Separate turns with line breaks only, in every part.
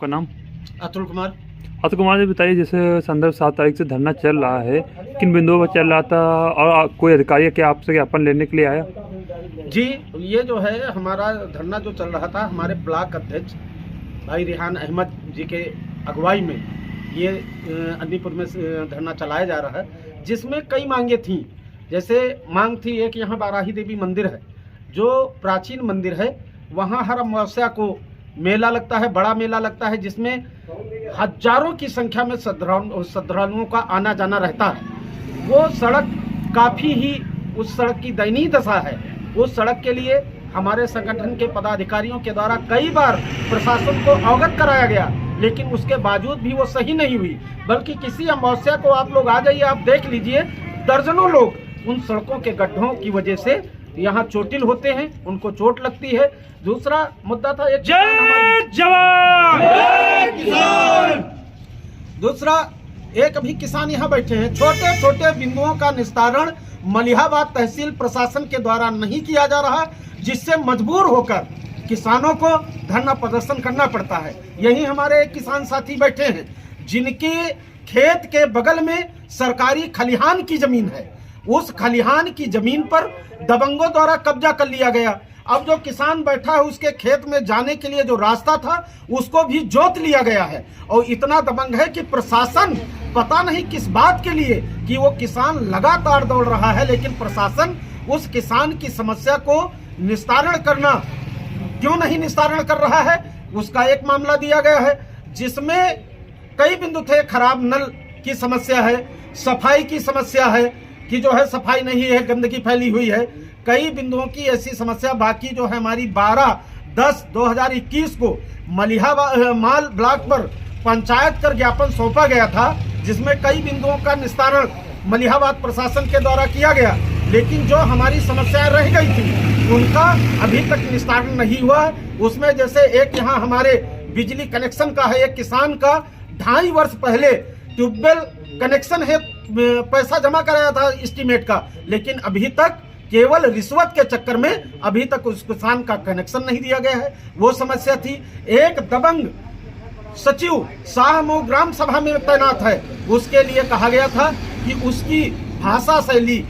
आपका नाम?
अतुल कुमार।
अतुल कुमार जी, बताइए जैसे संदर्भ 7 तारीख से धरना चल रहा है, किन बिंदुओं पर चल रहा था और कोई अधिकारी क्या आपसे ज्ञापन लेने के लिए आया?
जी, ये जो है हमारा धरना जो चल रहा था, हमारे ब्लॉक अध्यक्ष भाई रेहान अहमद जी के अगुवाई में ये अदनीपुर में धरना चलाया जा रहा है, जिसमें कई मांगे थीं। जैसे मांग थी एक, यहाँ बाराही देवी मंदिर है जो प्राचीन मंदिर है, वहाँ हर अमावस्या को मेला लगता है, बड़ा मेला लगता है, जिसमें हजारों की संख्या में श्रद्धालुओं का आना जाना रहता है। वो सड़क काफ़ी ही, उस सड़क की दयनीय दशा है। उस सड़क के लिए हमारे संगठन के पदाधिकारियों के द्वारा कई बार प्रशासन को अवगत कराया गया, लेकिन उसके बावजूद भी वो सही नहीं हुई। बल्कि किसी अमावस्या को आप लोग आ जाइए, आप देख लीजिए, दर्जनों लोग उन सड़कों के गड्ढों की वजह से यहाँ चोटिल होते हैं, उनको चोट लगती है। दूसरा मुद्दा था एक
जय जवान जय किसान।
दूसरा एक अभी किसान यहाँ बैठे हैं, छोटे छोटे बिंदुओं का निस्तारण मलिहाबाद तहसील प्रशासन के द्वारा नहीं किया जा रहा, जिससे मजबूर होकर किसानों को धरना प्रदर्शन करना पड़ता है। यही हमारे एक किसान साथी बैठे हैं जिनके खेत के बगल में सरकारी खलिहान की जमीन है। उस खलिहान की जमीन पर दबंगों द्वारा कब्जा कर लिया गया। अब जो किसान बैठा है उसके खेत में जाने के लिए जो रास्ता था उसको भी जोत लिया गया है। और इतना दबंग है कि प्रशासन पता नहीं किस बात के लिए कि वो किसान लगातार दौड़ रहा है, लेकिन प्रशासन उस किसान की समस्या को निस्तारण करना क्यों नहीं निस्तारण कर रहा है, उसका एक मामला दिया गया है, जिसमें कई बिंदु थे। खराब नल की समस्या है, सफाई की समस्या है कि जो है सफाई नहीं है, गंदगी फैली हुई है, कई बिंदुओं की ऐसी समस्या। बाकी जो है हमारी 12/10/2021 को मलिहाबाद माल ब्लॉक पर पंचायत कर ज्ञापन सौंपा गया था, जिसमें कई बिंदुओं का निस्तारण मलिहाबाद प्रशासन के द्वारा किया गया, लेकिन जो हमारी समस्याएं रह गई थी उनका अभी तक निस्तारण नहीं हुआ। उसमें जैसे एक यहाँ हमारे बिजली कनेक्शन का है, एक किसान का 2.5 वर्ष पहले ट्यूबवेल कनेक्शन है, पैसा जमा कराया था एस्टीमेट का, लेकिन अभी तक केवल रिश्वत के चक्कर में अभी तक उस किसान का कनेक्शन नहीं दिया गया है। वो समस्या थी। एक दबंग सचिव शाहमऊ ग्राम सभा में तैनात है, उसके लिए कहा गया था कि उसकी भाषा शैली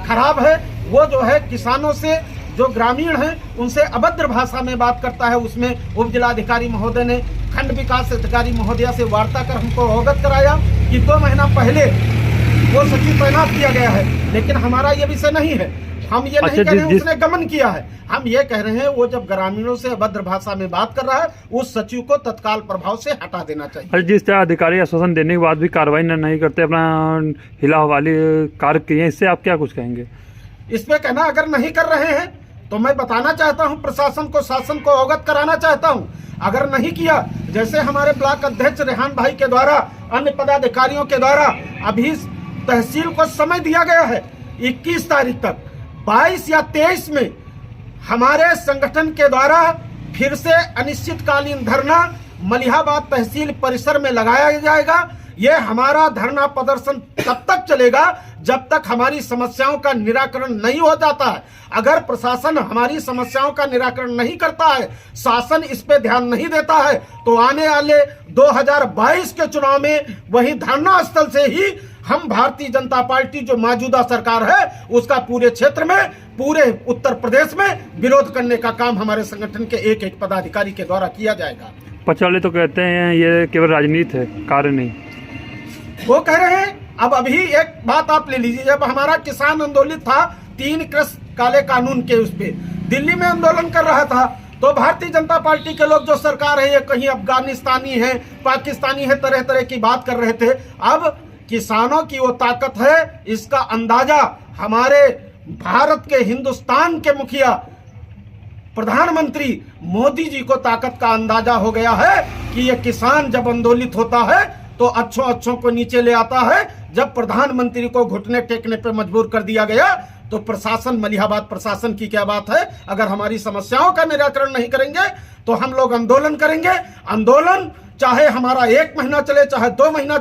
खराब है। वो जो है किसानों से, जो ग्रामीण हैं उनसे अभद्र भाषा में बात करता है। उसमें उप जिलाधिकारी महोदय ने खंड विकास अधिकारी महोदया से वार्ता कर हमको अवगत कराया कि 2 महीना पहले वो सचिव तैनात किया गया है, लेकिन हमारा ये विषय नहीं है। हम ये नहीं कह रहे हैं उसने गमन किया है, हम ये कह रहे हैं वो जब ग्रामीणों से अभद्र भाषा में बात कर रहा है, उस सचिव को तत्काल प्रभाव से हटा देना चाहिए।
जिस तरह अधिकारी आश्वासन देने के बाद भी कार्रवाई नहीं करते, अपना हिला हवाली कार्य किए, इससे आप क्या कुछ कहेंगे?
इस पे कहना, अगर नहीं कर रहे हैं तो मैं बताना चाहता हूं प्रशासन को, शासन को अवगत कराना चाहता हूं। अगर नहीं किया, जैसे हमारे ब्लॉक अध्यक्ष रेहान भाई के द्वारा, अन्य पदाधिकारियों के द्वारा अभी तहसील को समय दिया गया है 21 तारीख तक, 22 या 23 में हमारे संगठन के द्वारा फिर से अनिश्चितकालीन धरना मलिहाबाद तहसील परिसर में लगाया जाएगा। ये हमारा धरना प्रदर्शन तब तक चलेगा जब तक हमारी समस्याओं का निराकरण नहीं हो जाता है। अगर प्रशासन हमारी समस्याओं का निराकरण नहीं करता है, शासन इस पे ध्यान नहीं देता है, तो आने वाले 2022 के चुनाव में वही धरना स्थल से ही हम भारतीय जनता पार्टी जो मौजूदा सरकार है उसका पूरे क्षेत्र में, पूरे उत्तर प्रदेश में विरोध करने का काम हमारे संगठन के एक एक पदाधिकारी के द्वारा किया जाएगा।
पचवाले तो कहते हैं ये केवल राजनीति है, कार्य नहीं।
वो कह रहे हैं। अब अभी एक बात आप ले लीजिए, जब हमारा किसान आंदोलित था 3 कृषि काले कानून के, उस पे दिल्ली में आंदोलन कर रहा था, तो भारतीय जनता पार्टी के लोग, जो सरकार है ये कहीं अफगानिस्तानी है, पाकिस्तानी है, तरह तरह की बात कर रहे थे। अब किसानों की वो ताकत है, इसका अंदाजा हमारे भारत के, हिंदुस्तान के मुखिया प्रधानमंत्री मोदी जी को ताकत का अंदाजा हो गया है कि ये किसान जब आंदोलित होता है तो अच्छों को नीचे ले आता है। जब प्रधानमंत्री को घुटने टेकने पे मजबूर कर दिया गया तो प्रशासन, मलिहाबाद प्रशासन की क्या बात है। अगर हमारी समस्याओं का निराकरण नहीं करेंगे तो हम लोग आंदोलन करेंगे। आंदोलन चाहे हमारा 1 महीना चले, चाहे 2 महीना चले।